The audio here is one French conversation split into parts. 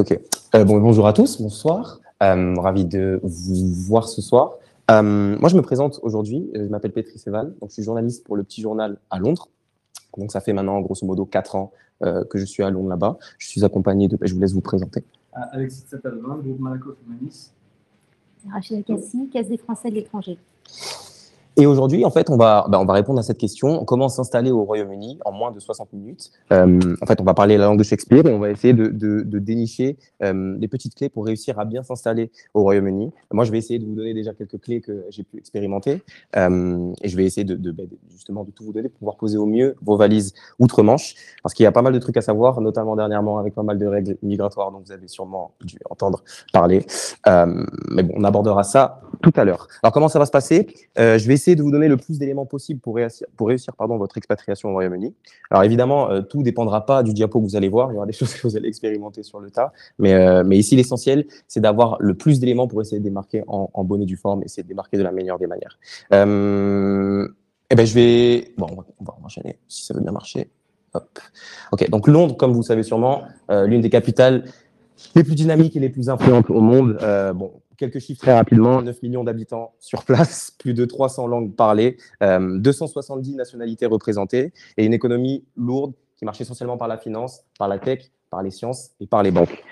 ok. Bonjour à tous, bonsoir. Ravi de vous voir ce soir. Moi, je me présente aujourd'hui. Je m'appelle Patrice Eval. Donc, je suis journaliste pour le Petit Journal à Londres. Donc, ça fait maintenant, grosso modo, 4 ans que je suis à Londres là-bas. Je suis accompagné de... Je vous laisse vous présenter. Alexis Tsatalvan, groupe Malakoff Humanis. Rachida Kassi, Caisse des Français de l'étranger. Et aujourd'hui, en fait, on va répondre à cette question. Comment s'installer au Royaume-Uni en moins de 60 minutes. En fait, on va parler la langue de Shakespeare et on va essayer de dénicher des petites clés pour réussir à bien s'installer au Royaume-Uni. Moi, je vais essayer de vous donner déjà quelques clés que j'ai pu expérimenter et je vais essayer justement de tout vous donner pour pouvoir poser au mieux vos valises outre-Manche, parce qu'il y a pas mal de trucs à savoir, notamment dernièrement avec pas mal de règles migratoires dont vous avez sûrement dû entendre parler. Mais bon, on abordera ça tout à l'heure. Alors, comment ça va se passer? Je vais essayer de vous donner le plus d'éléments possible pour réussir votre expatriation au Royaume-Uni. Alors évidemment, tout ne dépendra pas du diapo que vous allez voir. Il y aura des choses que vous allez expérimenter sur le tas. Mais ici, l'essentiel, c'est d'avoir le plus d'éléments pour essayer de démarquer en bonne et due forme, essayer de démarquer de la meilleure des manières. Je vais... Bon, on va enchaîner, si ça veut bien marcher. Hop. OK, donc Londres, comme vous le savez sûrement, l'une des capitales les plus dynamiques et les plus influentes au monde. Quelques chiffres très rapidement. 9 millions d'habitants sur place, plus de 300 langues parlées, 270 nationalités représentées et une économie lourde qui marche essentiellement par la finance, par la tech, par les sciences et par les banques.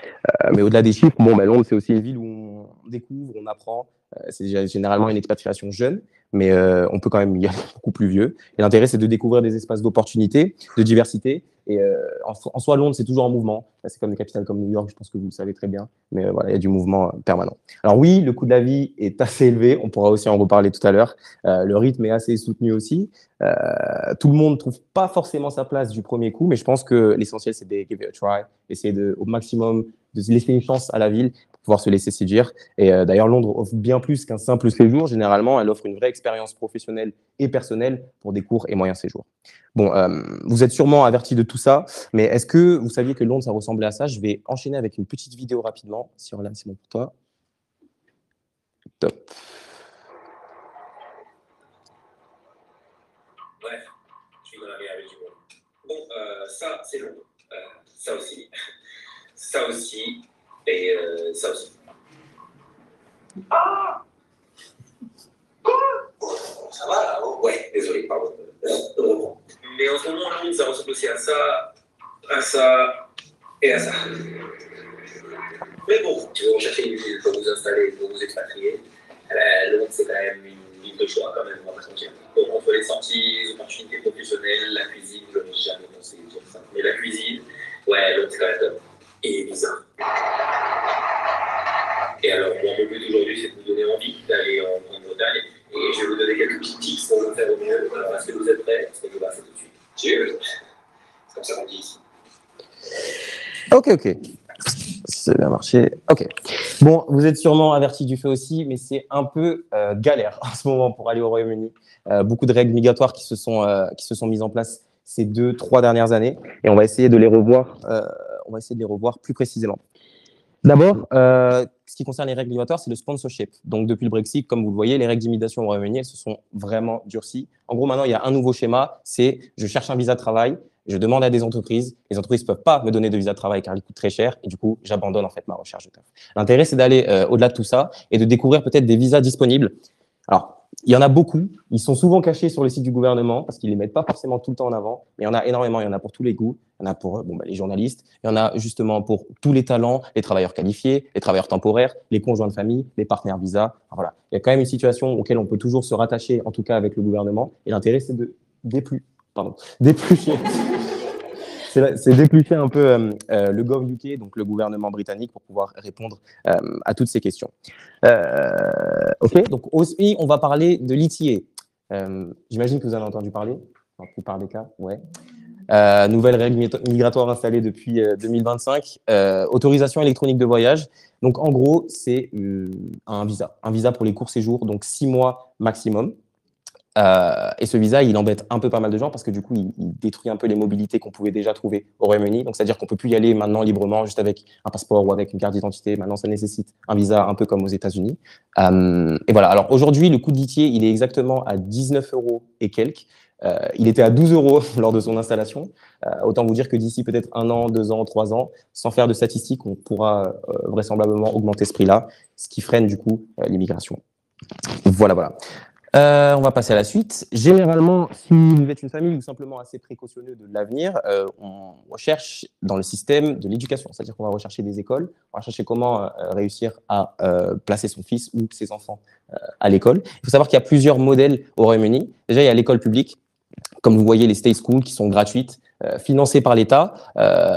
Mais au-delà des chiffres, Londres, c'est aussi une ville où on découvre, on apprend. C'est généralement une expatriation jeune, mais on peut quand même y aller beaucoup plus vieux. Et l'intérêt, c'est de découvrir des espaces d'opportunité, de diversité. Et en soi, Londres, c'est toujours en mouvement. C'est comme des capitales comme New York, je pense que vous le savez très bien. Mais voilà, il y a du mouvement permanent. Alors oui, le coût de la vie est assez élevé. On pourra aussi en reparler tout à l'heure. Le rythme est assez soutenu aussi. Tout le monde ne trouve pas forcément sa place du premier coup, mais je pense que l'essentiel, c'est de give it a try, essayer au maximum de se laisser une chance à la ville pour pouvoir se laisser séduire. Et d'ailleurs, Londres offre bien plus qu'un simple séjour. Généralement, elle offre une vraie expérience professionnelle et personnelle pour des courts et moyens séjours. Vous êtes sûrement avertis de tout ça, mais est-ce que vous saviez que Londres, ça ressemblait à ça? Je vais enchaîner avec une petite vidéo rapidement. Si Orlan, c'est bon pour toi. Top. Bref, je suis dans la meilleure ville du monde. Bon, ça, c'est Londres. Ça aussi. Ça aussi. Et ça aussi. Ah! Quoi? Ça va là? Ouais, désolé, pardon. Mais en ce moment, Londres, ça ressemble aussi à ça et à ça. Mais bon, si vous recherchez une ville pour vous installer, pour vous expatrier, Londres, c'est quand même une ville de choix, quand même, on va pas se mentir. Donc, entre les sorties, les opportunités professionnelles, la cuisine, je n'ai jamais pensé dire ça. Mais la cuisine, ouais, Londres, c'est quand même top. Et bizarre. Et alors, mon but aujourd'hui, c'est de vous donner envie d'aller en Grande-Bretagne. Et je vais vous donner quelques petits tips pour le faire au mieux. Alors, est-ce que vous êtes prêts? Est-ce que vous passez tout de suite? Cheers! C'est comme ça qu'on dit ici. Ok. Ça a bien marché. Ok. Bon, vous êtes sûrement avertis du fait aussi, mais c'est un peu galère en ce moment pour aller au Royaume-Uni. Beaucoup de règles migratoires qui se sont mises en place ces 2-3 dernières années, et on va essayer de les revoir. Plus précisément. D'abord, ce qui concerne les règles migratoires, c'est le sponsorship. Donc, depuis le Brexit, comme vous le voyez, les règles d'immigration au Royaume-Uni, elles se sont vraiment durcies. En gros, maintenant, il y a un nouveau schéma, c'est je cherche un visa de travail, je demande à des entreprises, les entreprises ne peuvent pas me donner de visa de travail car il coûte très cher, et du coup, j'abandonne en fait ma recherche de taf. L'intérêt, c'est d'aller au-delà de tout ça et de découvrir peut-être des visas disponibles. Alors, il y en a beaucoup. Ils sont souvent cachés sur le site du gouvernement parce qu'ils ne les mettent pas forcément tout le temps en avant. Mais il y en a énormément. Il y en a pour tous les goûts. Il y en a pour les journalistes. Il y en a justement pour tous les talents, les travailleurs qualifiés, les travailleurs temporaires, les conjoints de famille, les partenaires visa. Enfin, voilà. Il y a quand même une situation auquel on peut toujours se rattacher, en tout cas avec le gouvernement. Et l'intérêt, c'est de déplucher. C'est d'éplucher un peu le Gov UK, donc le gouvernement britannique, pour pouvoir répondre à toutes ces questions. Ok, donc aussi, on va parler de l'ETA. J'imagine que vous en avez entendu parler, dans la plupart des cas, ouais. Nouvelle règle migratoire installée depuis 2025, autorisation électronique de voyage. Donc, en gros, c'est un visa pour les courts séjours, donc 6 mois maximum. Et ce visa, il embête un peu pas mal de gens parce que du coup, il détruit un peu les mobilités qu'on pouvait déjà trouver au Royaume-Uni. Donc, c'est-à-dire qu'on ne peut plus y aller maintenant librement juste avec un passeport ou avec une carte d'identité. Maintenant, ça nécessite un visa un peu comme aux États-Unis. Et voilà. Alors, aujourd'hui, le coût d'ITIer, il est exactement à 19 € et quelques. Il était à 12 € lors de son installation. Autant vous dire que d'ici peut-être 1 an, 2 ans, 3 ans, sans faire de statistiques, on pourra vraisemblablement augmenter ce prix-là, ce qui freine du coup l'immigration. Voilà, voilà. On va passer à la suite. Généralement, si vous êtes une famille ou simplement assez précautionneux de l'avenir, on recherche dans le système de l'éducation, c'est-à-dire qu'on va rechercher des écoles, on va chercher comment réussir à placer son fils ou ses enfants à l'école. Il faut savoir qu'il y a plusieurs modèles au Royaume-Uni. Déjà, il y a l'école publique, comme vous voyez, les state schools qui sont gratuites, financées par l'État.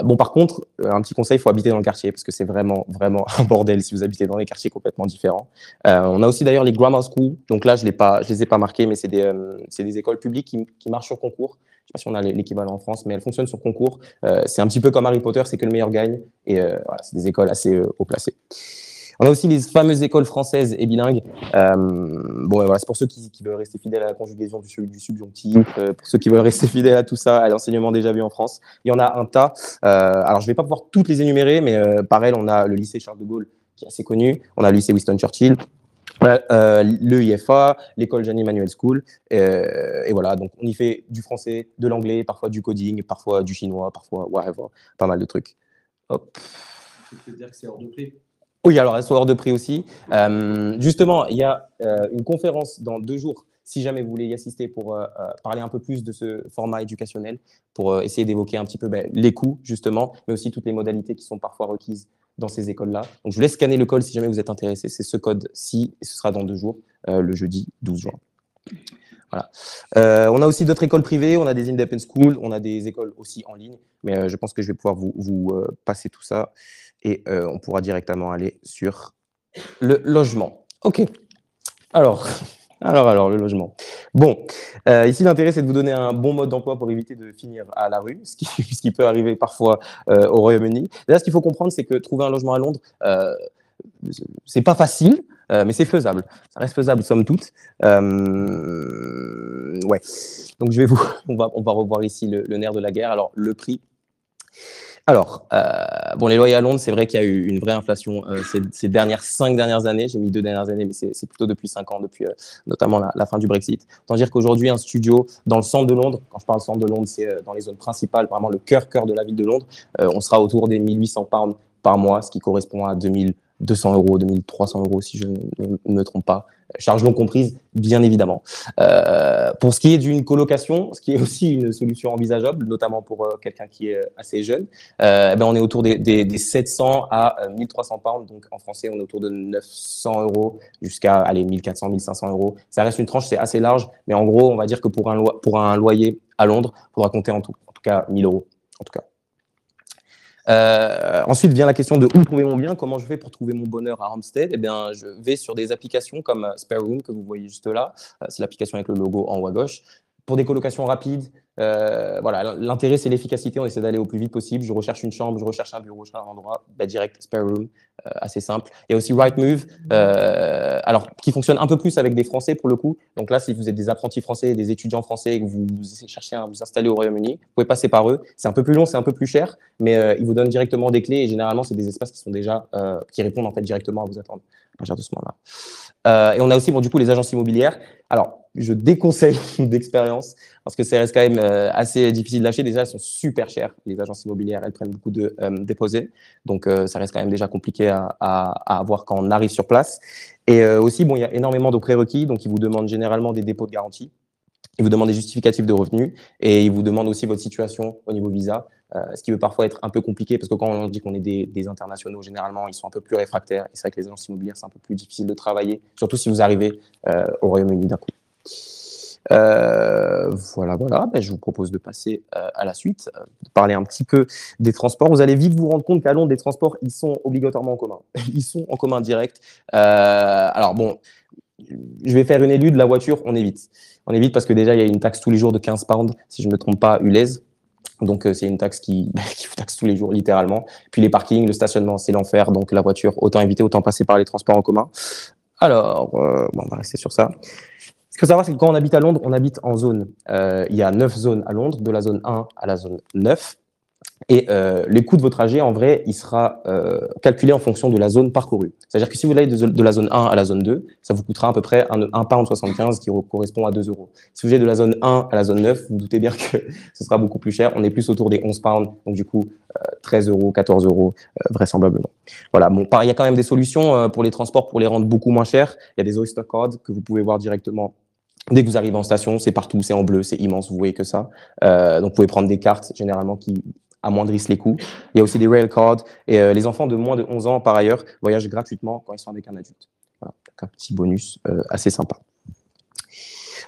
Bon, par contre, un petit conseil, il faut habiter dans le quartier parce que c'est vraiment, vraiment un bordel si vous habitez dans des quartiers complètement différents. On a aussi d'ailleurs les grammar schools. Donc là, je les ai pas marqués, mais c'est des écoles publiques qui marchent sur concours. Je sais pas si on a l'équivalent en France, mais elles fonctionnent sur concours. C'est un petit peu comme Harry Potter, c'est que le meilleur gagne. Et voilà, c'est des écoles assez haut placées. On a aussi les fameuses écoles françaises et bilingues. Bon, voilà, c'est pour ceux qui veulent rester fidèles à la conjugaison du subjonctif, pour ceux qui veulent rester fidèles à tout ça, à l'enseignement déjà vu en France. Il y en a un tas. Alors, je vais pas pouvoir toutes les énumérer, mais pareil, on a le lycée Charles de Gaulle, qui est assez connu. On a le lycée Winston Churchill, le IFA, l'école Jeanne Emmanuel School. Et voilà, donc on y fait du français, de l'anglais, parfois du coding, parfois du chinois, parfois whatever, pas mal de trucs. Hop. Tu peux dire que c'est hors de prix. Oui, alors elles sont hors de prix aussi. Justement, il y a une conférence dans 2 jours, si jamais vous voulez y assister, pour parler un peu plus de ce format éducationnel, pour essayer d'évoquer un petit peu les coûts, justement, mais aussi toutes les modalités qui sont parfois requises dans ces écoles-là. Donc, je vous laisse scanner le code si jamais vous êtes intéressé. C'est ce code-ci, et ce sera dans 2 jours, le jeudi 12 juin. Voilà. On a aussi d'autres écoles privées, on a des independent schools, on a des écoles aussi en ligne, mais je pense que je vais pouvoir vous passer tout ça. Et on pourra directement aller sur le logement. OK. Alors, le logement. Bon, ici, l'intérêt, c'est de vous donner un bon mode d'emploi pour éviter de finir à la rue, ce qui peut arriver parfois au Royaume-Uni. Là, ce qu'il faut comprendre, c'est que trouver un logement à Londres, c'est pas facile, mais c'est faisable. Ça reste faisable, somme toute. Ouais. Donc, on va revoir ici le nerf de la guerre. Alors, le prix. Alors, bon, les loyers à Londres, c'est vrai qu'il y a eu une vraie inflation ces 5 dernières années. J'ai mis 2 dernières années, mais c'est plutôt depuis 5 ans, depuis notamment la fin du Brexit. Autant dire qu'aujourd'hui, un studio dans le centre de Londres, quand je parle centre de Londres, c'est dans les zones principales, vraiment le cœur de la ville de Londres, on sera autour des 1800 pounds par mois, ce qui correspond à 2200 €, 2300 € si je ne me trompe pas. Charges non comprises, bien évidemment. Pour ce qui est d'une colocation, ce qui est aussi une solution envisageable, notamment pour quelqu'un qui est assez jeune, on est autour des 700 à 1300 pounds. Donc en français, on est autour de 900 € jusqu'à 1400, 1500 €. Ça reste une tranche, c'est assez large, mais en gros, on va dire que pour un loyer à Londres, il faudra compter en tout cas 1000 €. En tout cas. Ensuite vient la question de où trouver mon bien, comment je fais pour trouver mon bonheur à Hampstead. Eh bien, je vais sur des applications comme Spare Room que vous voyez juste là. C'est l'application avec le logo en haut à gauche. Pour des colocations rapides, voilà, l'intérêt c'est l'efficacité. On essaie d'aller au plus vite possible. Je recherche une chambre, je recherche un bureau, je cherche un endroit, direct Spare Room, assez simple. Il y a aussi Rightmove, alors qui fonctionne un peu plus avec des Français pour le coup. Donc là, si vous êtes des apprentis français, des étudiants français et que vous cherchez à vous installer au Royaume-Uni, vous pouvez passer par eux. C'est un peu plus long, c'est un peu plus cher, mais ils vous donnent directement des clés et généralement c'est des espaces qui sont déjà qui répondent en fait directement à vos attentes à partir de ce moment-là. Et on a aussi du coup les agences immobilières. Alors, je déconseille d'expérience parce que ça reste quand même assez difficile d'acheter. Déjà, elles sont super chères. Les agences immobilières, elles prennent beaucoup de déposés. Donc, ça reste quand même déjà compliqué à avoir quand on arrive sur place. Et aussi, il y a énormément de prérequis. Donc, ils vous demandent généralement des dépôts de garantie. Ils vous demandent des justificatifs de revenus et ils vous demandent aussi votre situation au niveau visa, ce qui peut parfois être un peu compliqué parce que quand on dit qu'on est des internationaux, généralement, ils sont un peu plus réfractaires. Et c'est vrai que les agences immobilières, c'est un peu plus difficile de travailler, surtout si vous arrivez au Royaume-Uni d'un coup. Voilà. Je vous propose de passer à la suite, de parler un petit peu des transports. Vous allez vite vous rendre compte qu'à Londres, les transports, ils sont obligatoirement en commun. Ils sont en commun direct. Alors bon, je vais faire une élude. La voiture, on évite. On évite parce que déjà, il y a une taxe tous les jours de 15 pounds, si je ne me trompe pas, ULEZ. Donc, c'est une taxe qui vous taxe tous les jours, littéralement. Puis les parkings, le stationnement, c'est l'enfer. Donc, la voiture, autant éviter, autant passer par les transports en commun. Alors, on va rester sur ça. Ce qu'il faut savoir, c'est que quand on habite à Londres, on habite en zone. Il y a 9 zones à Londres, de la zone 1 à la zone 9. Et le coût de votre trajet, en vrai, il sera calculé en fonction de la zone parcourue. C'est-à-dire que si vous allez de la zone 1 à la zone 2, ça vous coûtera à peu près un pound 75 qui correspond à 2 euros. Si vous allez de la zone 1 à la zone 9, vous, vous doutez bien que ce sera beaucoup plus cher. On est plus autour des 11 pounds, donc du coup 13 euros, 14 euros vraisemblablement. Voilà, bon, il y a quand même des solutions pour les transports pour les rendre beaucoup moins chers. Il y a des Oyster cards que vous pouvez voir directement dès que vous arrivez en station. C'est partout, c'est en bleu, c'est immense, vous voyez que ça. Donc vous pouvez prendre des cartes généralement qui amoindrissent les coûts. Il y a aussi des rail cards et les enfants de moins de 11 ans, par ailleurs, voyagent gratuitement quand ils sont avec un adulte. Voilà, donc un petit bonus assez sympa.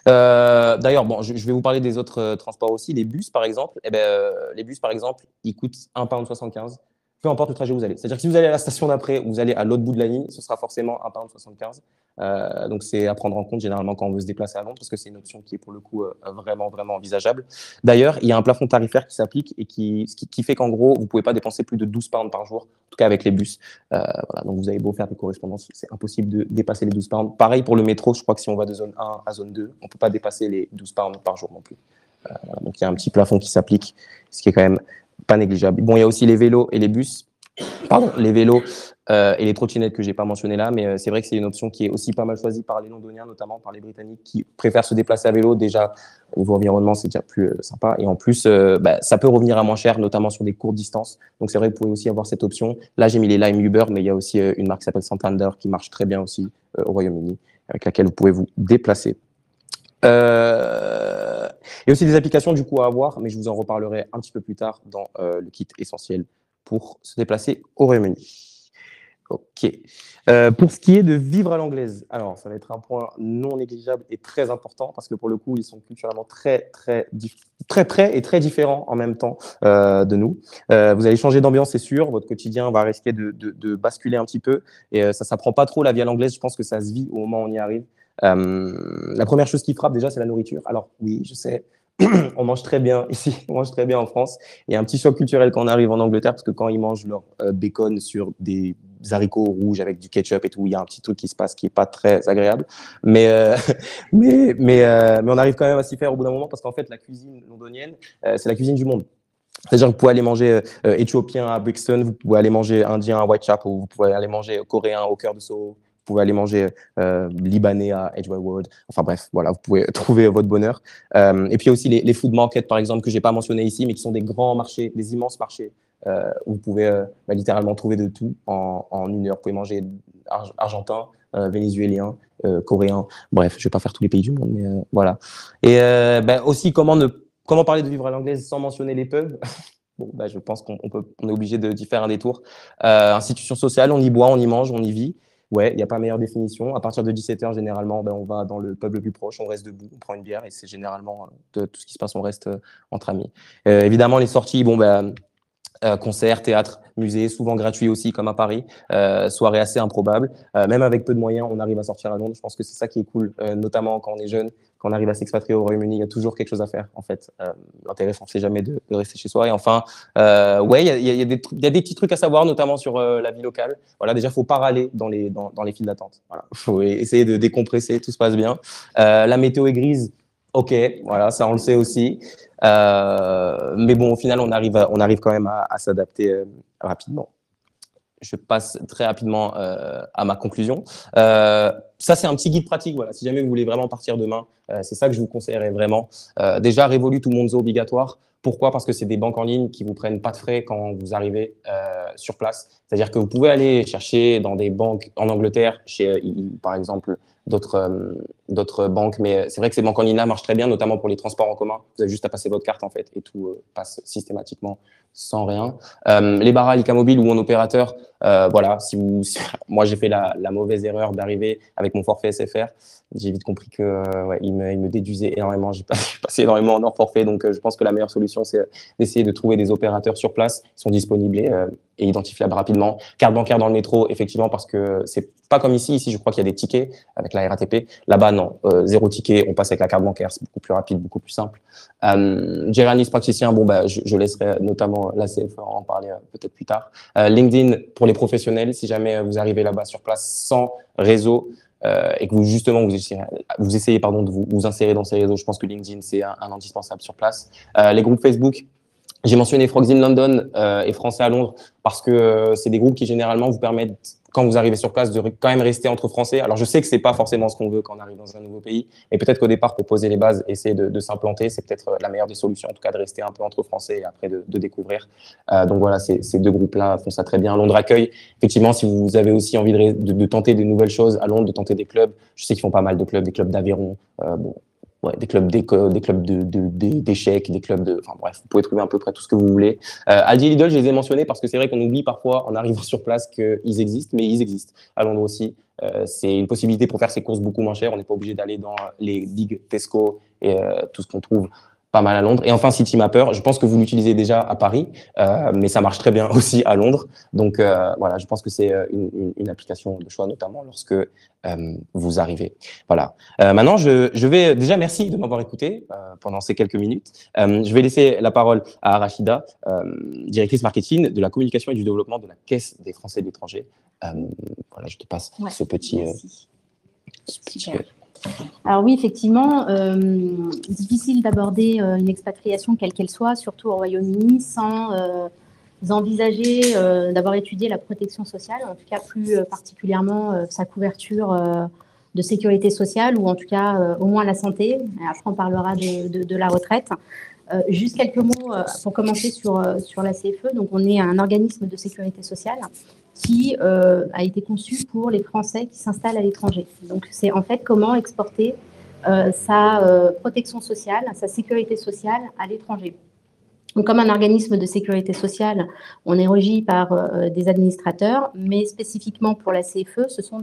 D'ailleurs, bon, je vais vous parler des autres transports aussi. Les bus, par exemple, les bus, par exemple, ils coûtent 1,75 £, peu importe le trajet où vous allez. C'est-à-dire que si vous allez à la station d'après ou vous allez à l'autre bout de la ligne, ce sera forcément 1,75 £. Donc, c'est à prendre en compte généralement quand on veut se déplacer à Londres parce que c'est une option qui est pour le coup vraiment, vraiment envisageable. D'ailleurs, il y a un plafond tarifaire qui s'applique et qui fait qu'en gros, vous ne pouvez pas dépenser plus de 12 pounds par jour, en tout cas avec les bus. Voilà, donc, vous avez beau faire des correspondances, c'est impossible de dépasser les 12 pounds. Pareil pour le métro, je crois que si on va de zone 1 à zone 2, on ne peut pas dépasser les 12 pounds par jour non plus. Voilà, donc, il y a un petit plafond qui s'applique, ce qui est quand même pas négligeable. Bon, il y a aussi les vélos et les bus. Pardon, les vélos et les trottinettes que j'ai pas mentionné là, mais c'est vrai que c'est une option qui est aussi pas mal choisie par les Londoniens, notamment par les Britanniques qui préfèrent se déplacer à vélo. Déjà, au niveau environnement, c'est déjà plus sympa. Et en plus, ça peut revenir à moins cher, notamment sur des courtes distances. Donc, c'est vrai que vous pouvez aussi avoir cette option. Là, j'ai mis les Lime Uber, mais il y a aussi une marque qui s'appelle Santander qui marche très bien aussi au Royaume-Uni, avec laquelle vous pouvez vous déplacer. Il y a aussi des applications du coup à avoir, mais je vous en reparlerai un petit peu plus tard dans le kit essentiel pour se déplacer au Royaume-Uni. Ok. Pour ce qui est de vivre à l'anglaise, alors ça va être un point non négligeable et très important parce que pour le coup, ils sont culturellement très près et très différents en même temps de nous. Vous allez changer d'ambiance, c'est sûr. Votre quotidien va risquer de basculer un petit peu et ça s'apprend pas trop la vie à l'anglaise. Je pense que ça se vit au moment où on y arrive. La première chose qui frappe déjà, c'est la nourriture. Alors oui, je sais. On mange très bien ici, on mange très bien en France. Il y a un petit choc culturel quand on arrive en Angleterre parce que quand ils mangent leur bacon sur des haricots rouges avec du ketchup et tout, il y a un petit truc qui se passe qui est pas très agréable. Mais on arrive quand même à s'y faire au bout d'un moment parce qu'en fait, la cuisine londonienne, c'est la cuisine du monde. C'est-à-dire que vous pouvez aller manger éthiopien à Brixton, vous pouvez aller manger indien à Whitechapel, vous pouvez aller manger coréen au cœur de Soho. Vous pouvez aller manger libanais à Edgware. Enfin bref, voilà, vous pouvez trouver votre bonheur. Et puis il y a aussi les food markets, par exemple, que j'ai pas mentionné ici, mais qui sont des grands marchés, des immenses marchés, où vous pouvez littéralement trouver de tout en une heure. Vous pouvez manger argentin, vénézuélien, coréen. Bref, je vais pas faire tous les pays du monde, mais voilà. Et aussi, comment parler de vivre à l'anglaise sans mentionner les pubs? Bon, je pense qu'on est obligé d'y faire un détour. Institution sociale, on y boit, on y mange, on y vit. Ouais, il n'y a pas meilleure définition. À partir de 17h, généralement, on va dans le pub le plus proche, on reste debout, on prend une bière et c'est généralement de tout ce qui se passe, on reste entre amis. Évidemment, les sorties, concerts, théâtre, musées, souvent gratuits aussi, comme à Paris. Soirées assez improbables. Même avec peu de moyens, on arrive à sortir à Londres. Je pense que c'est ça qui est cool, notamment quand on est jeune, quand on arrive à s'expatrier au Royaume-Uni, il y a toujours quelque chose à faire, en fait. L'intéressant, c'est jamais de rester chez soi. Et enfin, il y a des petits trucs à savoir, notamment sur la vie locale. Voilà, déjà, faut pas râler dans les files d'attente. Voilà, faut essayer de décompresser, tout se passe bien. La météo est grise. Ok, voilà, ça on le sait aussi. Mais bon, au final, on arrive quand même à s'adapter rapidement. Je passe très rapidement à ma conclusion. Ça, c'est un petit guide pratique. Voilà, si jamais vous voulez vraiment partir demain, c'est ça que je vous conseillerais vraiment. Déjà, Revolut, tout le monde obligatoire. Pourquoi? Parce que c'est des banques en ligne qui vous prennent pas de frais quand vous arrivez sur place. C'est-à-dire que vous pouvez aller chercher dans des banques en Angleterre, chez par exemple d'autres banques, mais c'est vrai que ces banques en ligne marchent très bien, notamment pour les transports en commun. Vous avez juste à passer votre carte en fait et tout passe systématiquement sans rien. Les bars Lyca Mobile ou en opérateur, voilà. Moi j'ai fait la mauvaise erreur d'arriver avec mon forfait SFR. J'ai vite compris que il me déduisait énormément. J'ai passé énormément en hors forfait, donc je pense que la meilleure solution c'est d'essayer de trouver des opérateurs sur place qui sont disponibles et identifiables rapidement. Carte bancaire dans le métro, effectivement, parce que c'est pas comme ici. Ici, je crois qu'il y a des tickets avec la RATP. Là-bas, non, zéro ticket. On passe avec la carte bancaire, c'est beaucoup plus rapide, beaucoup plus simple. Generalist praticien, je laisserai notamment la CFA en parler peut-être plus tard. LinkedIn pour les professionnels, si jamais vous arrivez là-bas sur place sans réseau et que vous essayez de vous insérer dans ces réseaux, je pense que LinkedIn c'est un indispensable sur place. Les groupes Facebook. J'ai mentionné Frogs in London et Français à Londres parce que c'est des groupes qui généralement vous permettent, quand vous arrivez sur place, de quand même rester entre Français. Alors, je sais que c'est pas forcément ce qu'on veut quand on arrive dans un nouveau pays, et peut-être qu'au départ, pour poser les bases, essayer de s'implanter, c'est peut-être la meilleure des solutions, en tout cas de rester un peu entre Français et après de découvrir. Donc voilà, ces deux groupes-là font ça très bien. Londres accueille. Effectivement, si vous avez aussi envie de tenter des nouvelles choses à Londres, de tenter des clubs, je sais qu'ils font pas mal de clubs, des clubs d'Aveyron, ouais, des clubs d'échecs, des clubs de, enfin bref, vous pouvez trouver à peu près tout ce que vous voulez. Aldi et Lidl, je les ai mentionnés parce que c'est vrai qu'on oublie parfois en arrivant sur place qu'ils existent, mais ils existent à Londres aussi. C'est une possibilité pour faire ses courses beaucoup moins chères. On n'est pas obligé d'aller dans les big Tesco et tout ce qu'on trouve pas mal à Londres. Et enfin, Citymapper, je pense que vous l'utilisez déjà à Paris, mais ça marche très bien aussi à Londres. Donc voilà, je pense que c'est une application de choix, notamment lorsque vous arrivez. Voilà. Maintenant, je vais déjà, merci de m'avoir écouté pendant ces quelques minutes. Je vais laisser la parole à Rachida, directrice marketing de la communication et du développement de la Caisse des Français de l'étranger. Voilà, je te passe ce petit. Alors oui, effectivement, difficile d'aborder une expatriation quelle qu'elle soit, surtout au Royaume-Uni, sans envisager d'avoir étudié la protection sociale, en tout cas plus particulièrement sa couverture de sécurité sociale, ou en tout cas au moins la santé. Et après, on parlera de la retraite. Juste quelques mots pour commencer sur la CFE. Donc, on est un organisme de sécurité sociale qui a été conçu pour les Français qui s'installent à l'étranger. Donc, c'est en fait comment exporter sa protection sociale, sa sécurité sociale à l'étranger. Donc, comme un organisme de sécurité sociale, on est régi par des administrateurs, mais spécifiquement pour la CFE, ce sont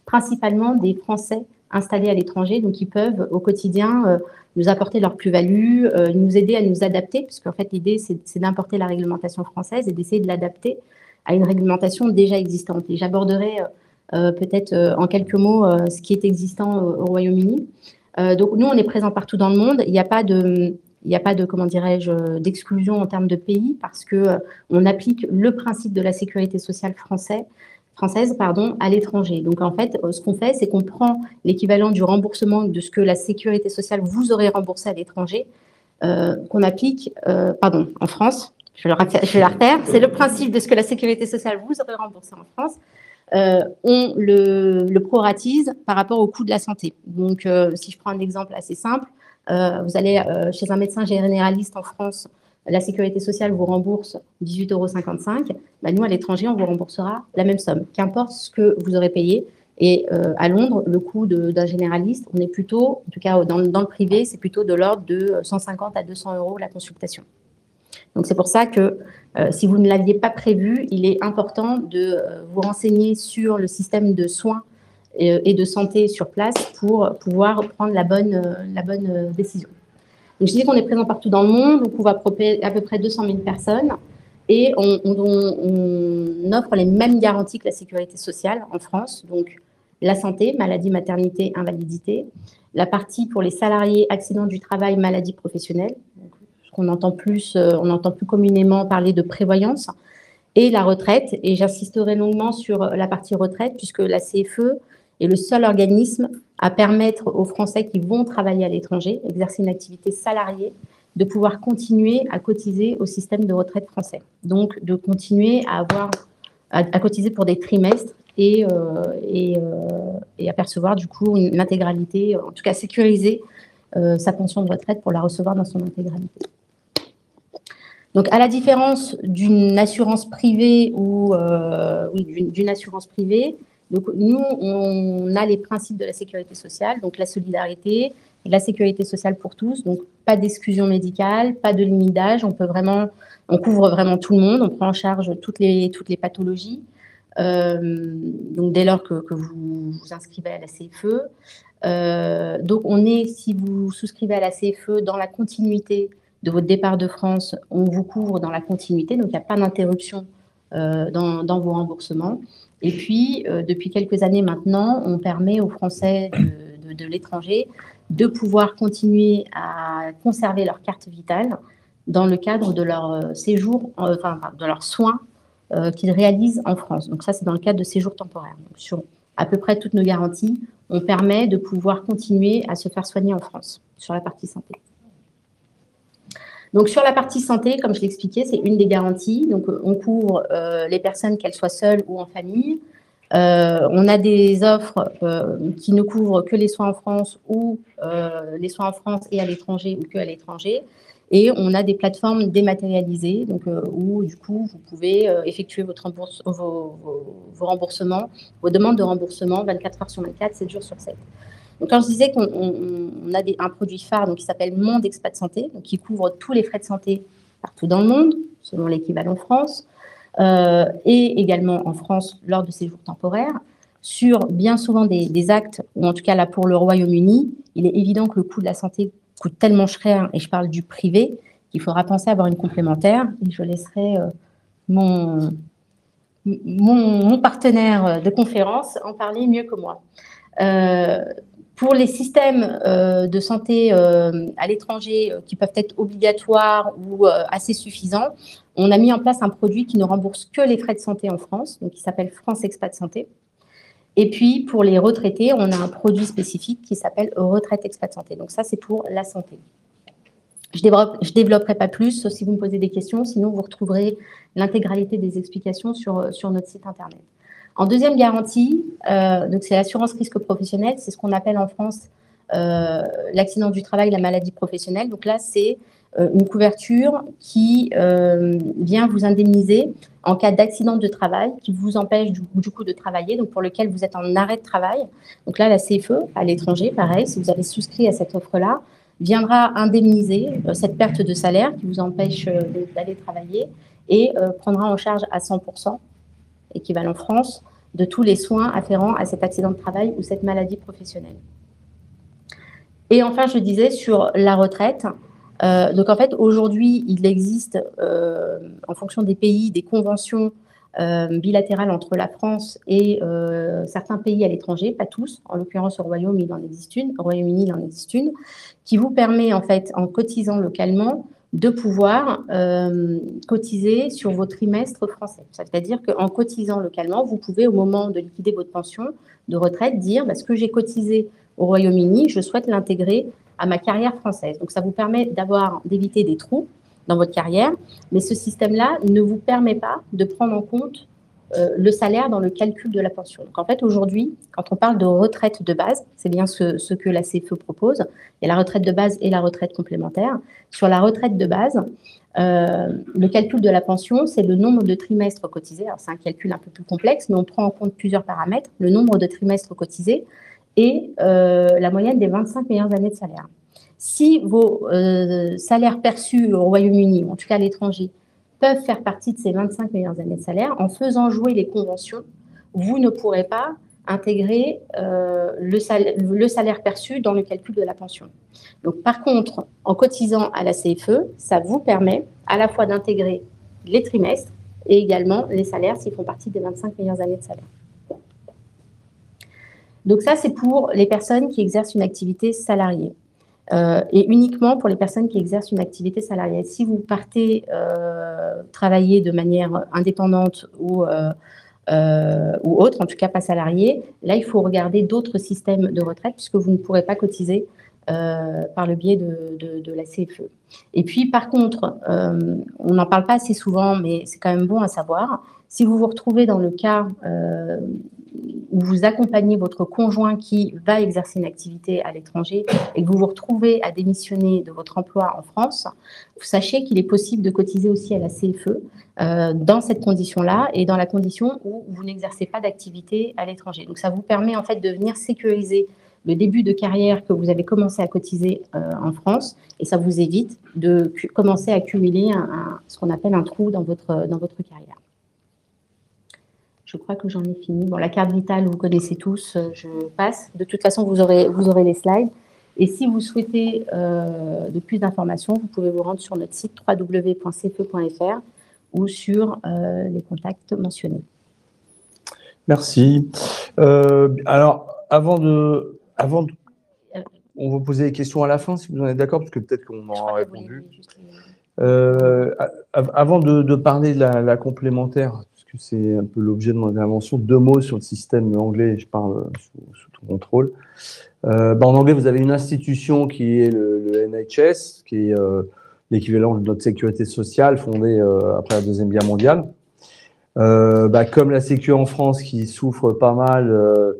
principalement des Français installés à l'étranger, donc ils peuvent au quotidien nous apporter leur plus-value, nous aider à nous adapter, puisqu'en fait l'idée c'est d'importer la réglementation française et d'essayer de l'adapter à une réglementation déjà existante. Et j'aborderai peut-être en quelques mots ce qui est existant au Royaume-Uni. Donc nous, on est présents partout dans le monde. Il n'y a pas de comment dirais-je, d'exclusion en termes de pays, parce que on applique le principe de la sécurité sociale française, à l'étranger. Donc, en fait, ce qu'on fait, c'est qu'on prend l'équivalent du remboursement de ce que la sécurité sociale vous aurait remboursé à l'étranger, qu'on applique, en France. Je vais la refaire. C'est le principe de ce que la sécurité sociale vous aurait remboursé en France. On le proratise par rapport au coût de la santé. Donc, si je prends un exemple assez simple, vous allez chez un médecin généraliste en France, la sécurité sociale vous rembourse 18,55 €. Bah, nous, à l'étranger, on vous remboursera la même somme, qu'importe ce que vous aurez payé. Et à Londres, le coût d'un généraliste, on est plutôt, en tout cas dans le privé, c'est plutôt de l'ordre de 150 à 200 € la consultation. Donc, c'est pour ça que si vous ne l'aviez pas prévu, il est important de vous renseigner sur le système de soins et de santé sur place pour pouvoir prendre la bonne décision. Donc, je disais qu'on est présent partout dans le monde, on couvre à peu près 200 000 personnes et on offre les mêmes garanties que la sécurité sociale en France. Donc, la santé, maladie, maternité, invalidité. La partie pour les salariés, accidents du travail, maladie professionnelle. On entend plus communément parler de prévoyance. Et la retraite. Et j'insisterai longuement sur la partie retraite, puisque la CFE est le seul organisme à permettre aux Français qui vont travailler à l'étranger, exercer une activité salariée, de pouvoir continuer à cotiser au système de retraite français. Donc, de continuer à cotiser pour des trimestres et à percevoir du coup l'intégralité, en tout cas sécuriser sa pension de retraite pour la recevoir dans son intégralité. Donc, à la différence d'une assurance privée d'une assurance privée, donc nous, on a les principes de la sécurité sociale, donc la solidarité, la sécurité sociale pour tous, donc pas d'exclusion médicale, pas de limite d'âge, on couvre vraiment tout le monde, on prend en charge toutes les pathologies. Donc dès lors que vous vous inscrivez à la CFE. Donc si vous souscrivez à la CFE dans la continuité de votre départ de France, on vous couvre dans la continuité, donc il n'y a pas d'interruption dans vos remboursements. Et puis, depuis quelques années maintenant, on permet aux Français de l'étranger de pouvoir continuer à conserver leur carte vitale dans le cadre de leur séjour, de leurs soins qu'ils réalisent en France. Donc ça, c'est dans le cadre de séjours temporaires. Donc, sur à peu près toutes nos garanties, on permet de pouvoir continuer à se faire soigner en France sur la partie santé. Donc, sur la partie santé, comme je l'expliquais, c'est une des garanties. Donc, on couvre les personnes, qu'elles soient seules ou en famille. On a des offres qui ne couvrent que les soins en France ou les soins en France et à l'étranger ou que à l'étranger. Et on a des plateformes dématérialisées, donc, où du coup, vous pouvez effectuer vos remboursements, vos demandes de remboursement 24 heures sur 24, 7 jours sur 7. Donc, quand je disais qu'on a un produit phare donc, qui s'appelle Monde Expat Santé, donc, qui couvre tous les frais de santé partout dans le monde, selon l'équivalent France, et également en France lors de séjours temporaires, sur bien souvent des actes, ou en tout cas là pour le Royaume-Uni, il est évident que le coût de la santé coûte tellement cher, et je parle du privé, qu'il faudra penser à avoir une complémentaire, et je laisserai mon partenaire de conférence en parler mieux que moi. Pour les systèmes de santé à l'étranger qui peuvent être obligatoires ou assez suffisants, on a mis en place un produit qui ne rembourse que les frais de santé en France, donc qui s'appelle France Expat Santé. Et puis, pour les retraités, on a un produit spécifique qui s'appelle Retraite Expat Santé. Donc ça, c'est pour la santé. Je ne développerai pas plus, sauf si vous me posez des questions. Sinon, vous retrouverez l'intégralité des explications sur notre site Internet. En deuxième garantie, donc c'est l'assurance risque professionnel. C'est ce qu'on appelle en France l'accident du travail, la maladie professionnelle. Donc là, c'est une couverture qui vient vous indemniser en cas d'accident de travail qui vous empêche du coup de travailler, donc pour lequel vous êtes en arrêt de travail. Donc là, la CFE, à l'étranger, pareil, si vous avez souscrit à cette offre-là, viendra indemniser cette perte de salaire qui vous empêche d'aller travailler et prendra en charge à 100%, équivalent France, de tous les soins afférents à cet accident de travail ou cette maladie professionnelle. Et enfin, je disais sur la retraite, donc en fait, aujourd'hui, il existe, en fonction des pays, des conventions bilatérales entre la France et certains pays à l'étranger, pas tous, en l'occurrence au Royaume-Uni, il en existe une, qui vous permet, en fait, en cotisant localement, de pouvoir cotiser sur vos trimestres français. C'est-à-dire qu'en cotisant localement, vous pouvez, au moment de liquider votre pension de retraite, dire ce que j'ai cotisé au Royaume-Uni, je souhaite l'intégrer à ma carrière française. Donc, ça vous permet d'éviter des trous dans votre carrière, mais ce système-là ne vous permet pas de prendre en compte le salaire dans le calcul de la pension. Donc, en fait, aujourd'hui, quand on parle de retraite de base, c'est bien ce que la CFE propose, il y a la retraite de base et la retraite complémentaire. Sur la retraite de base, le calcul de la pension, c'est le nombre de trimestres cotisés. Alors, c'est un calcul un peu plus complexe, mais on prend en compte plusieurs paramètres, le nombre de trimestres cotisés et la moyenne des 25 meilleures années de salaire. Si vos salaires perçus au Royaume-Uni, ou en tout cas à l'étranger, peuvent faire partie de ces 25 meilleures années de salaire, en faisant jouer les conventions, vous ne pourrez pas intégrer le salaire perçu dans le calcul de la pension. Donc, par contre, en cotisant à la CFE, ça vous permet à la fois d'intégrer les trimestres et également les salaires s'ils font partie des 25 meilleures années de salaire. Donc ça, c'est pour les personnes qui exercent une activité salariée. Et uniquement pour les personnes qui exercent une activité salariée. Si vous partez travailler de manière indépendante ou autre, en tout cas pas salarié, là, il faut regarder d'autres systèmes de retraite puisque vous ne pourrez pas cotiser par le biais de la CFE. Et puis, par contre, on n'en parle pas assez souvent, mais c'est quand même bon à savoir, si vous vous retrouvez dans le cas où vous accompagnez votre conjoint qui va exercer une activité à l'étranger et que vous vous retrouvez à démissionner de votre emploi en France, vous sachez qu'il est possible de cotiser aussi à la CFE dans cette condition-là et dans la condition où vous n'exercez pas d'activité à l'étranger. Donc, ça vous permet en fait de venir sécuriser le début de carrière que vous avez commencé à cotiser en France et ça vous évite de commencer à accumuler ce qu'on appelle un trou dans votre carrière. Je crois que j'en ai fini. Bon, la carte vitale, vous connaissez tous, je passe. De toute façon, vous aurez les slides. Et si vous souhaitez de plus d'informations, vous pouvez vous rendre sur notre site www.cfe.fr ou sur les contacts mentionnés. Merci. Alors, avant de, on va poser des questions à la fin, si vous en êtes d'accord, parce que peut-être qu'on en a répondu. Avant de parler de la complémentaire, c'est un peu l'objet de mon intervention. 2 mots sur le système anglais, je parle sous tout contrôle. En anglais, vous avez une institution qui est le NHS, qui est l'équivalent de notre sécurité sociale fondée après la Deuxième Guerre mondiale. Comme la Sécu en France qui souffre pas mal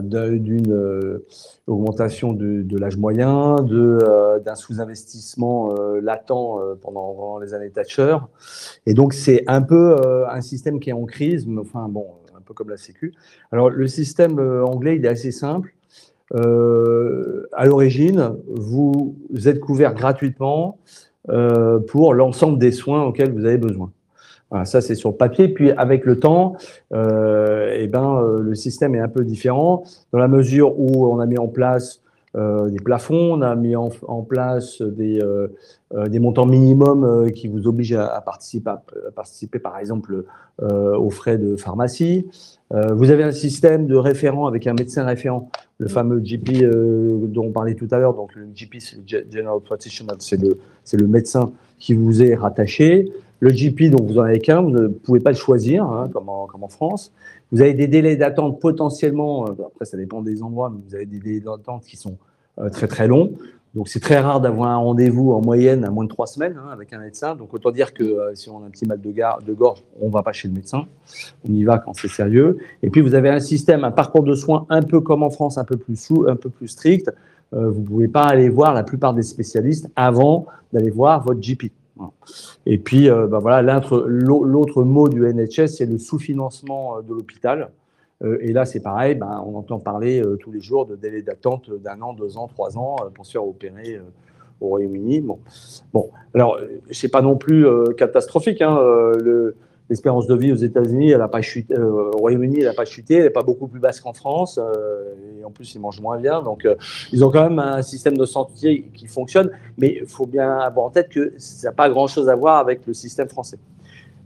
d'une augmentation de l'âge moyen, d'un sous-investissement latent pendant les années Thatcher. Et donc, c'est un peu un système qui est en crise, mais enfin, bon, un peu comme la Sécu. Alors, le système anglais, il est assez simple. À l'origine, vous êtes couvert gratuitement pour l'ensemble des soins auxquels vous avez besoin. Voilà, ça, c'est sur le papier. Puis, avec le temps, le système est un peu différent dans la mesure où on a mis en place des plafonds, on a mis en place des montants minimums qui vous obligent à participer, par exemple, aux frais de pharmacie. Vous avez un système de référent avec un médecin référent, le fameux GP dont on parlait tout à l'heure. Donc, le GP, c'est le General Practitioner, c'est le médecin qui vous est rattaché. Le GP, donc vous n'en avez qu'un, vous ne pouvez pas le choisir, hein, comme en France. Vous avez des délais d'attente potentiellement, après ça dépend des endroits, mais vous avez des délais d'attente qui sont très très longs. Donc c'est très rare d'avoir un rendez-vous en moyenne à moins de 3 semaines avec un médecin. Donc autant dire que si on a un petit mal de gorge, on ne va pas chez le médecin. On y va quand c'est sérieux. Et puis vous avez un système, un parcours de soins un peu comme en France, un peu plus strict. Vous ne pouvez pas aller voir la plupart des spécialistes avant d'aller voir votre GP. Et puis, l'autre mot du NHS, c'est le sous-financement de l'hôpital. Et là, c'est pareil, on entend parler tous les jours de délais d'attente d'1 an, 2 ans, 3 ans pour se faire opérer au Royaume-Uni. Bon, alors, c'est pas non plus catastrophique. Hein, l'espérance de vie aux États-Unis, elle n'a pas chuté. Au Royaume-Uni, elle n'a pas chuté. Elle n'est pas beaucoup plus basse qu'en France. Et en plus, ils mangent moins bien. Donc, ils ont quand même un système de santé qui fonctionne. Mais il faut bien avoir en tête que ça n'a pas grand-chose à voir avec le système français.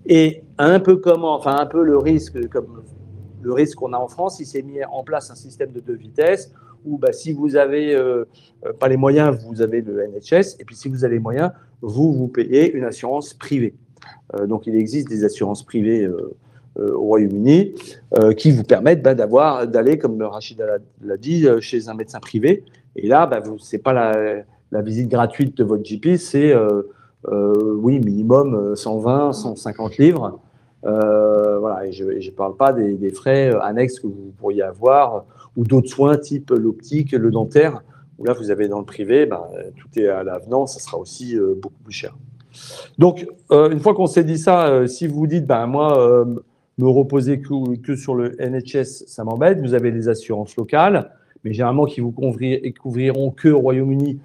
Et un peu le risque qu'on a en France, il s'est mis en place un système de 2 vitesses où si vous n'avez pas les moyens, vous avez le NHS. Et puis, si vous avez les moyens, vous payez une assurance privée. Donc, il existe des assurances privées au Royaume-Uni qui vous permettent d'aller, comme Rachida l'a dit, chez un médecin privé. Et là, ce n'est pas la visite gratuite de votre GP, c'est minimum 120, 150 livres. Voilà, et je ne parle pas des frais annexes que vous pourriez avoir ou d'autres soins type l'optique, le dentaire, où là, vous avez dans le privé, tout est à l'avenant, ça sera aussi beaucoup plus cher. Donc, une fois qu'on s'est dit ça, si vous dites, moi, me reposer que sur le NHS, ça m'embête, vous avez des assurances locales, mais généralement qui vous couvriront que au Royaume-Uni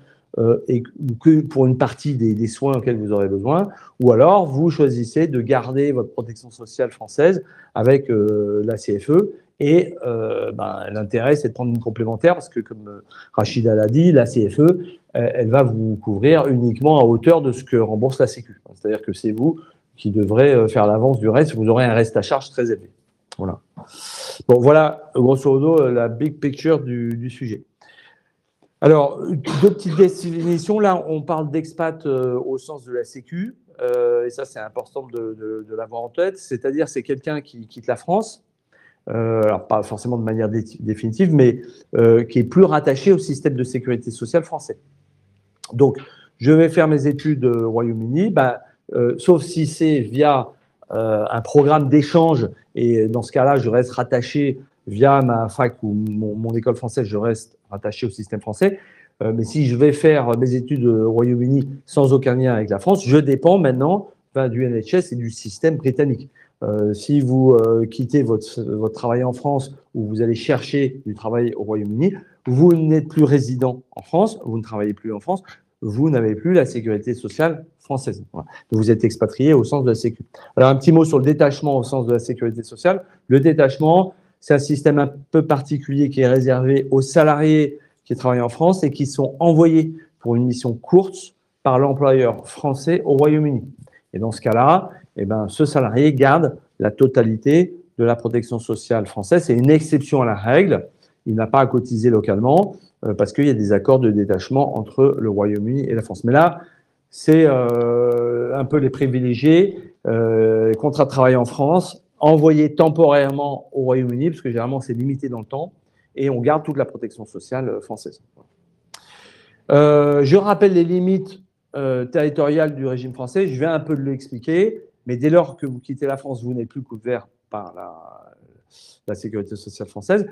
et que pour une partie des soins auxquels vous aurez besoin, ou alors vous choisissez de garder votre protection sociale française avec la CFE, et l'intérêt, c'est de prendre une complémentaire, parce que comme Rachida l'a dit, la CFE, elle va vous couvrir uniquement à hauteur de ce que rembourse la Sécu. C'est-à-dire que c'est vous qui devrez faire l'avance du reste, vous aurez un reste à charge très élevé. Voilà. Bon, voilà, grosso modo, la big picture du sujet. Alors, 2 petites définitions. Là, on parle d'expat au sens de la Sécu, et ça, c'est important de l'avoir en tête. C'est-à-dire, c'est quelqu'un qui quitte la France, alors pas forcément de manière définitive, mais qui est plus rattaché au système de sécurité sociale français. Donc, je vais faire mes études au Royaume-Uni, sauf si c'est via un programme d'échange, et dans ce cas-là, je reste rattaché via ma fac ou mon école française, je reste rattaché au système français. Mais si je vais faire mes études au Royaume-Uni sans aucun lien avec la France, je dépends maintenant du NHS et du système britannique. Si vous quittez votre travail en France ou vous allez chercher du travail au Royaume-Uni, vous n'êtes plus résident en France, vous ne travaillez plus en France, vous n'avez plus la sécurité sociale française. Voilà. Donc vous êtes expatrié au sens de la Sécu. Alors un petit mot sur le détachement au sens de la sécurité sociale. Le détachement, c'est un système un peu particulier qui est réservé aux salariés qui travaillent en France et qui sont envoyés pour une mission courte par l'employeur français au Royaume-Uni. Et dans ce cas-là, ce salarié garde la totalité de la protection sociale française. C'est une exception à la règle. Il n'a pas à cotiser localement parce qu'il y a des accords de détachement entre le Royaume-Uni et la France. Mais là, c'est un peu les privilégiés, contrat de travail en France, envoyés temporairement au Royaume-Uni, parce que généralement, c'est limité dans le temps, et on garde toute la protection sociale française. Je rappelle les limites territorial du régime français, je viens un peu de l'expliquer, mais dès lors que vous quittez la France, vous n'êtes plus couvert par la sécurité sociale française.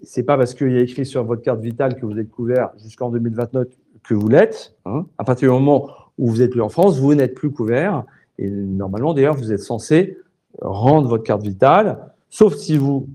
Ce n'est pas parce qu'il y a écrit sur votre carte vitale que vous êtes couvert jusqu'en 2029 que vous l'êtes. Hein. À partir du moment où vous n'êtes plus en France, vous n'êtes plus couvert. Et normalement, d'ailleurs, vous êtes censé rendre votre carte vitale, sauf si vous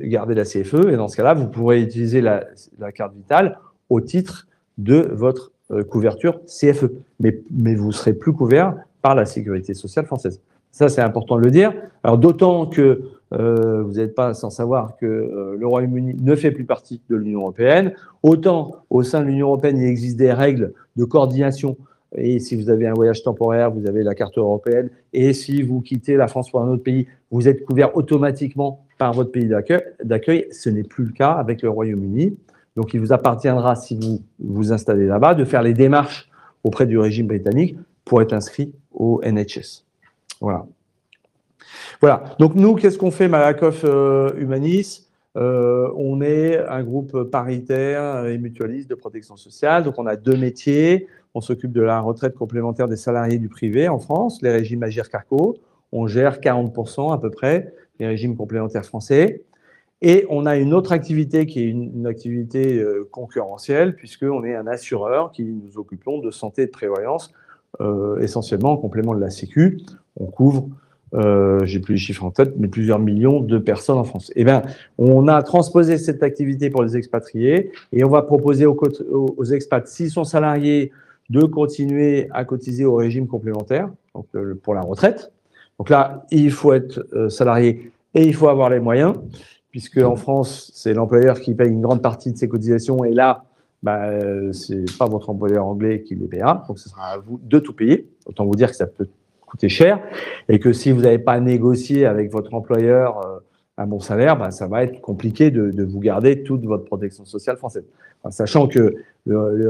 gardez la CFE. Et dans ce cas-là, vous pourrez utiliser la carte vitale au titre de votre couverture CFE. Mais vous ne serez plus couvert par la sécurité sociale française. Ça, c'est important de le dire. Alors, d'autant que vous n'êtes pas sans savoir que le Royaume-Uni ne fait plus partie de l'Union européenne. Autant, au sein de l'Union européenne, il existe des règles de coordination. Et si vous avez un voyage temporaire, vous avez la carte européenne. Et si vous quittez la France pour un autre pays, vous êtes couvert automatiquement par votre pays d'accueil. Ce n'est plus le cas avec le Royaume-Uni. Donc, il vous appartiendra, si vous vous installez là-bas, de faire les démarches auprès du régime britannique pour être inscrit au NHS. Voilà. Voilà. Donc, nous, qu'est-ce qu'on fait, Malakoff Humanis? On est un groupe paritaire et mutualiste de protection sociale. Donc, on a 2 métiers. On s'occupe de la retraite complémentaire des salariés du privé en France, les régimes Agirc-Arrco. On gère 40% à peu près des régimes complémentaires français. Et on a une autre activité qui est une activité concurrentielle, puisqu'on est un assureur qui nous occupons de santé et de prévoyance, essentiellement en complément de la Sécu. On couvre, j'ai plus les chiffres en tête, mais plusieurs millions de personnes en France. Eh bien, on a transposé cette activité pour les expatriés et on va proposer aux expats, s'ils sont salariés, de continuer à cotiser au régime complémentaire, donc pour la retraite. Donc là, il faut être salarié et il faut avoir les moyens, puisque en France, c'est l'employeur qui paye une grande partie de ses cotisations et là, ce n'est pas votre employeur anglais qui les paiera, donc ce sera à vous de tout payer. Autant vous dire que ça peut coûter cher et que si vous n'avez pas négocié avec votre employeur un bon salaire, ça va être compliqué de vous garder toute votre protection sociale française. Enfin, sachant que les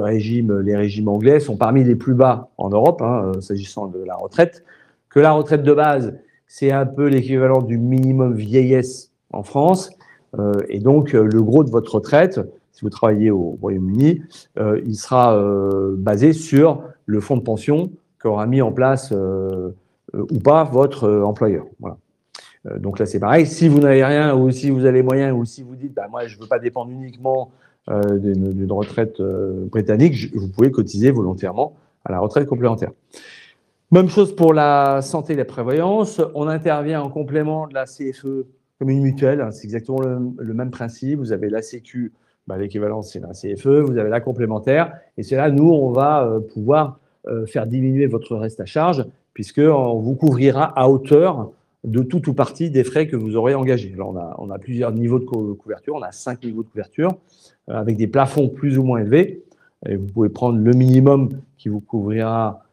régimes anglais sont parmi les plus bas en Europe, s'agissant de la retraite, que la retraite de base, c'est un peu l'équivalent du minimum vieillesse en France, et donc le gros de votre retraite, si vous travaillez au Royaume-Uni, il sera basé sur le fonds de pension qu'aura mis en place ou pas votre employeur. Voilà. Donc là, c'est pareil. Si vous n'avez rien ou si vous avez les moyens ou si vous dites moi, je ne veux pas dépendre uniquement d'une retraite britannique, vous pouvez cotiser volontairement à la retraite complémentaire. Même chose pour la santé et la prévoyance. On intervient en complément de la CFE comme une mutuelle. C'est exactement le même principe. Vous avez la Sécu, l'équivalent, c'est la CFE. Vous avez la complémentaire. Et c'est là, nous, on va pouvoir faire diminuer votre reste à charge puisqu'on vous couvrira à hauteur de tout ou partie des frais que vous aurez engagés. Alors, on a plusieurs niveaux de couverture. On a 5 niveaux de couverture avec des plafonds plus ou moins élevés. Et vous pouvez prendre le minimum qui vous couvrira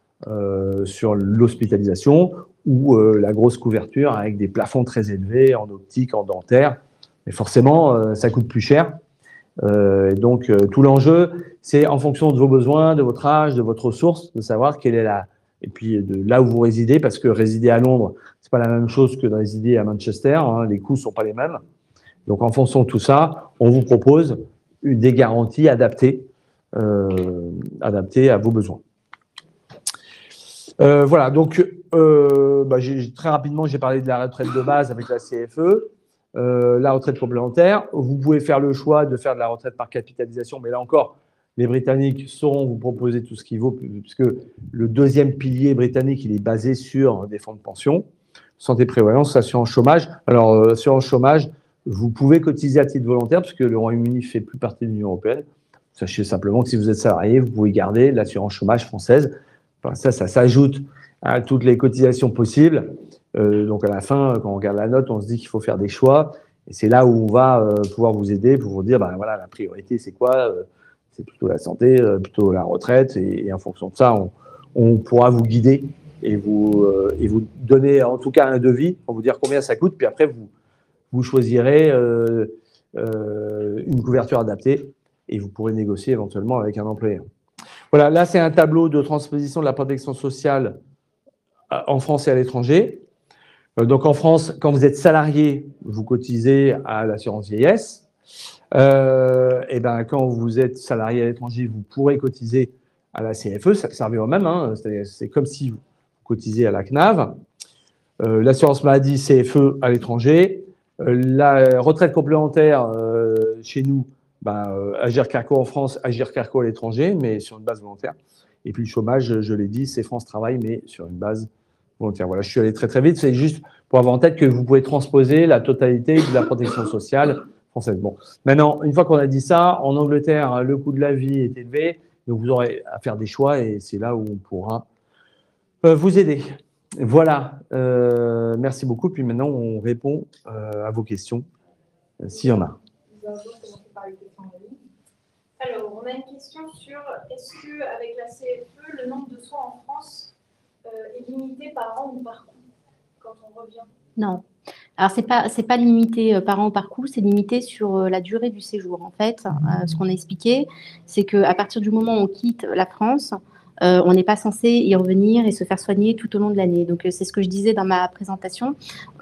sur l'hospitalisation ou la grosse couverture avec des plafonds très élevés en optique, en dentaire. Mais forcément, ça coûte plus cher. Et donc, tout l'enjeu, c'est en fonction de vos besoins, de votre âge, de votre ressource, de savoir quelle est et puis de là où vous résidez, parce que résider à Londres, c'est pas la même chose que de résider à Manchester. Les coûts sont pas les mêmes. Donc, en fonction de tout ça, on vous propose des garanties adaptées à vos besoins. Voilà, donc très rapidement, j'ai parlé de la retraite de base avec la CFE, la retraite complémentaire. Vous pouvez faire le choix de faire de la retraite par capitalisation, mais là encore, les Britanniques sauront vous proposer tout ce qu'il vaut, puisque le deuxième pilier britannique, il est basé sur des fonds de pension, santé, prévoyance, assurance chômage. Alors, assurance chômage, vous pouvez cotiser à titre volontaire, puisque le Royaume-Uni ne fait plus partie de l'Union européenne. Sachez simplement que si vous êtes salarié, vous pouvez garder l'assurance chômage française. Enfin, ça s'ajoute à toutes les cotisations possibles. Donc, à la fin, quand on regarde la note, on se dit qu'il faut faire des choix. Et c'est là où on va pouvoir vous aider pour vous dire, voilà, la priorité, c'est quoi? C'est plutôt la santé, plutôt la retraite. Et en fonction de ça, on pourra vous guider et vous donner en tout cas un devis pour vous dire combien ça coûte. Puis après, vous choisirez une couverture adaptée et vous pourrez négocier éventuellement avec un employeur. Voilà, là, c'est un tableau de transposition de la protection sociale en France et à l'étranger. Donc, en France, quand vous êtes salarié, vous cotisez à l'assurance vieillesse. Et quand vous êtes salarié à l'étranger, vous pourrez cotiser à la CFE, ça revient au même. Hein, c'est comme si vous cotisez à la CNAV. L'assurance maladie CFE à l'étranger. La retraite complémentaire chez nous, Agir Carco en France, Agir Carco à l'étranger, mais sur une base volontaire. Et puis le chômage, je l'ai dit, c'est France Travail, mais sur une base volontaire. Voilà, je suis allé très très vite. C'est juste pour avoir en tête que vous pouvez transposer la totalité de la protection sociale française. Bon, maintenant, une fois qu'on a dit ça, en Angleterre, le coût de la vie est élevé, donc vous aurez à faire des choix et c'est là où on pourra vous aider. Voilà, merci beaucoup. Puis maintenant, on répond à vos questions, s'il y en a. Alors, on a une question sur est-ce qu'avec la CFE, le nombre de soins en France est limité par an ou par coup quand on revient? Non. Alors, c'est pas limité par an ou par coup, c'est limité sur la durée du séjour. En fait, ce qu'on a expliqué, c'est qu'à partir du moment où on quitte la France, on n'est pas censé y revenir et se faire soigner tout au long de l'année. Donc, c'est ce que je disais dans ma présentation.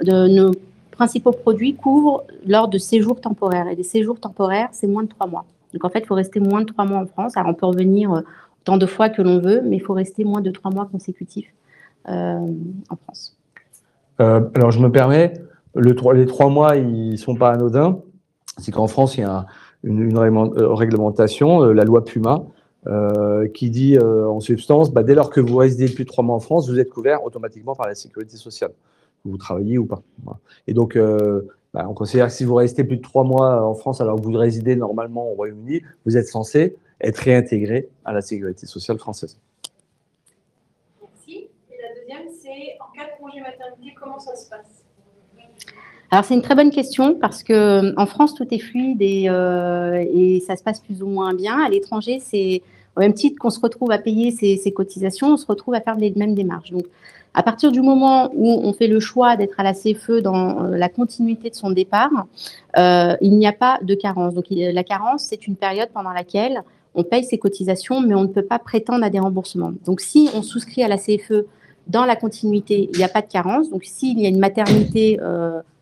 Nos principaux produits couvrent lors de séjours temporaires. Et les séjours temporaires, c'est moins de 3 mois. Donc, en fait, il faut rester moins de 3 mois en France. Alors, on peut revenir tant de fois que l'on veut, mais il faut rester moins de 3 mois consécutifs en France. Alors, je me permets, les 3 mois, ils ne sont pas anodins. C'est qu'en France, il y a une réglementation, la loi Puma, qui dit en substance, dès lors que vous résidez plus de 3 mois en France, vous êtes couvert automatiquement par la sécurité sociale, que vous travaillez ou pas. Voilà. Et donc, on considère que si vous restez plus de 3 mois en France alors que vous résidez normalement au Royaume-Uni, vous êtes censé être réintégré à la sécurité sociale française. Merci. Et la deuxième, c'est en cas de congé maternité, comment ça se passe? Alors, c'est une très bonne question parce qu'en France, tout est fluide et ça se passe plus ou moins bien. À l'étranger, c'est au même titre qu'on se retrouve à payer ses cotisations, on se retrouve à faire les mêmes démarches. Donc, à partir du moment où on fait le choix d'être à la CFE dans la continuité de son départ, il n'y a pas de carence. Donc, la carence, c'est une période pendant laquelle on paye ses cotisations, mais on ne peut pas prétendre à des remboursements. Donc, si on souscrit à la CFE dans la continuité, il n'y a pas de carence. Donc, s'il y a une maternité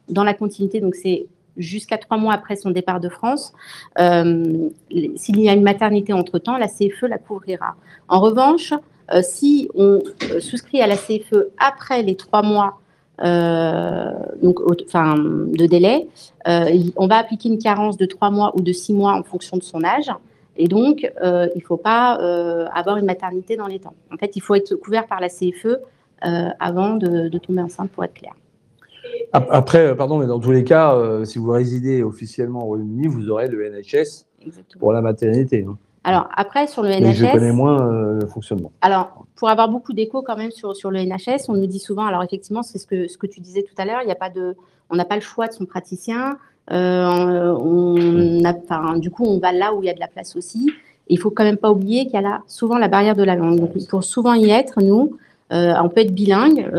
dans la continuité, donc c'est jusqu'à 3 mois après son départ de France, s'il y a une maternité entre-temps, la CFE la couvrira. En revanche, si on souscrit à la CFE après les 3 mois de délai, on va appliquer une carence de 3 mois ou de 6 mois en fonction de son âge. Et donc, il ne faut pas avoir une maternité dans les temps. En fait, il faut être couvert par la CFE avant de tomber enceinte, pour être clair. Après, pardon, mais dans tous les cas, si vous résidez officiellement au Royaume-Uni, vous aurez le NHS pour la maternité. Hein. Alors, après, sur le NHS… Mais je connais moins le fonctionnement. Alors, pour avoir beaucoup d'écho quand même sur le NHS, on nous dit souvent, alors effectivement, c'est ce que tu disais tout à l'heure, on n'a pas le choix de son praticien. Du coup, on va là où il y a de la place aussi. Et il ne faut quand même pas oublier qu'il y a là souvent la barrière de la langue. Donc, il faut souvent y être, nous. On peut être bilingue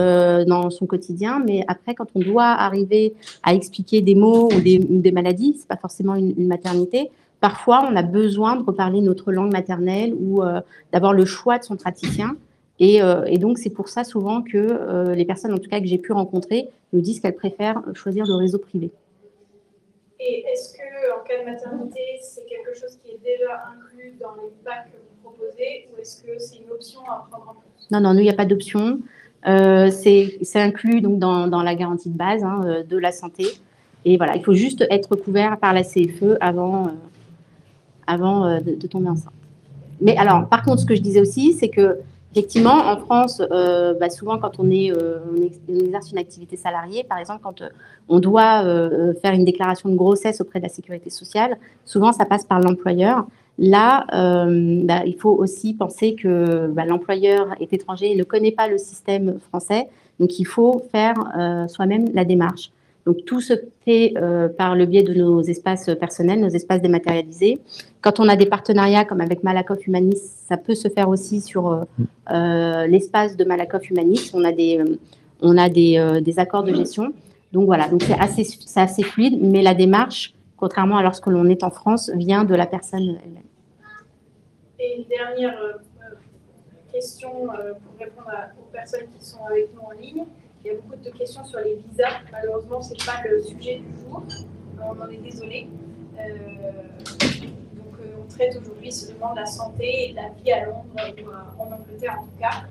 dans son quotidien, mais après, quand on doit arriver à expliquer des mots ou des maladies, ce n'est pas forcément une maternité. Parfois, on a besoin de reparler notre langue maternelle ou d'avoir le choix de son praticien. Et donc, c'est pour ça souvent que les personnes, en tout cas, que j'ai pu rencontrer, nous disent qu'elles préfèrent choisir le réseau privé. Et est-ce qu'en cas de maternité, c'est quelque chose qui est déjà inclus dans les packs que vous proposez ou est-ce que c'est une option à prendre en compte? Non, nous, il n'y a pas d'option. C'est inclus donc, dans la garantie de base de la santé. Et voilà, il faut juste être couvert par la CFE avant de tomber enceinte. Mais alors, par contre, ce que je disais aussi, c'est que effectivement, en France, souvent quand on exerce une activité salariée, par exemple, quand on doit faire une déclaration de grossesse auprès de la sécurité sociale, souvent ça passe par l'employeur. Là, il faut aussi penser que l'employeur est étranger et ne connaît pas le système français, donc il faut faire soi-même la démarche. Donc, tout se fait par le biais de nos espaces personnels, nos espaces dématérialisés. Quand on a des partenariats comme avec Malakoff Humanis, ça peut se faire aussi sur l'espace de Malakoff Humanis. On a des accords de gestion. Donc, voilà, donc c'est assez fluide, mais la démarche, contrairement à lorsque l'on est en France, vient de la personne elle-même. Et une dernière question pour répondre aux personnes qui sont avec nous en ligne. Il y a beaucoup de questions sur les visas. Malheureusement, ce n'est pas le sujet du jour. On en est désolé. Donc, qu'on traite aujourd'hui, c'est vraiment de la santé et de la vie à Londres ou en Angleterre en tout cas.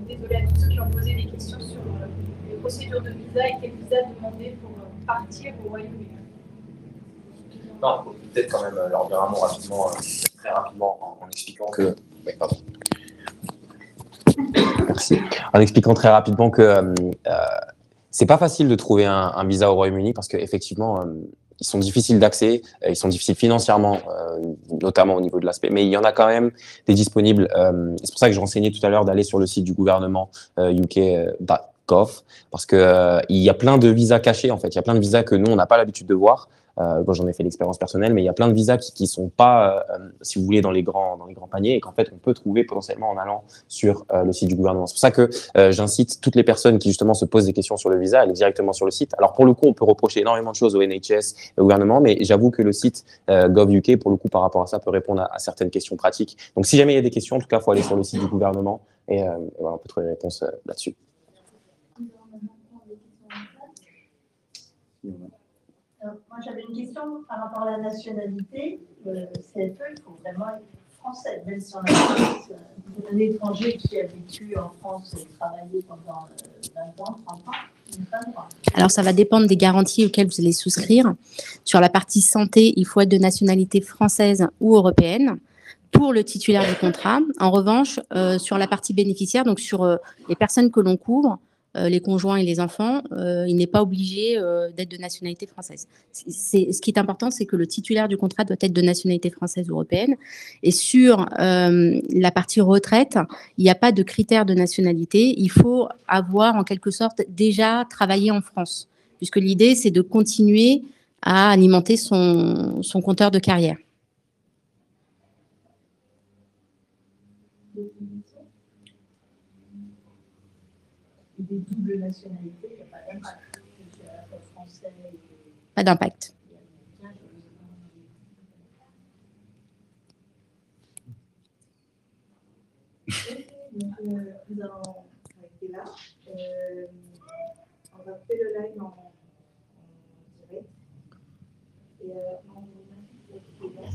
Désolée à tous ceux qui ont posé des questions sur les procédures de visa et quel visa demander pour partir au Royaume-Uni. Non, peut-être quand même leur dire un mot rapidement, très rapidement, en expliquant que. Oui, pardon. Merci. En expliquant très rapidement que c'est pas facile de trouver un visa au Royaume-Uni parce qu'effectivement, ils sont difficiles d'accès, ils sont difficiles financièrement, notamment au niveau de l'aspect, mais il y en a quand même des disponibles. C'est pour ça que je renseignais tout à l'heure d'aller sur le site du gouvernement UK.gov parce que il y a plein de visas cachés en fait. Il y a plein de visas que nous on n'a pas l'habitude de voir. Moi, j'en ai fait l'expérience personnelle, mais il y a plein de visas qui sont pas, si vous voulez, dans les grands paniers et qu'en fait, on peut trouver potentiellement en allant sur le site du gouvernement. C'est pour ça que j'incite toutes les personnes qui justement se posent des questions sur le visa à aller directement sur le site. Alors pour le coup, on peut reprocher énormément de choses au NHS, au gouvernement, mais j'avoue que le site gov.uk, pour le coup, par rapport à ça, peut répondre à certaines questions pratiques. Donc si jamais il y a des questions, en tout cas, il faut aller sur le site du gouvernement et voilà, on peut trouver des réponses là-dessus. Moi, j'avais une question par rapport à la nationalité. CFE, il faut vraiment être français, même si on a un étranger qui a vécu en France et travaillé pendant 20 ans, 30 ans, il n'a pas le droit. Alors, ça va dépendre des garanties auxquelles vous allez souscrire. Sur la partie santé, il faut être de nationalité française ou européenne pour le titulaire du contrat. En revanche, sur la partie bénéficiaire, donc sur les personnes que l'on couvre, les conjoints et les enfants, il n'est pas obligé d'être de nationalité française. Ce qui est important, c'est que le titulaire du contrat doit être de nationalité française ou européenne. Et sur la partie retraite, il n'y a pas de critère de nationalité. Il faut avoir, en quelque sorte, déjà travaillé en France, puisque l'idée, c'est de continuer à alimenter son compteur de carrière. Des doubles nationalités, il n'y a pas d'impact. Français et... Pas d'impact. Donc, nous allons arrêter là. On va faire le live en direct. Et on va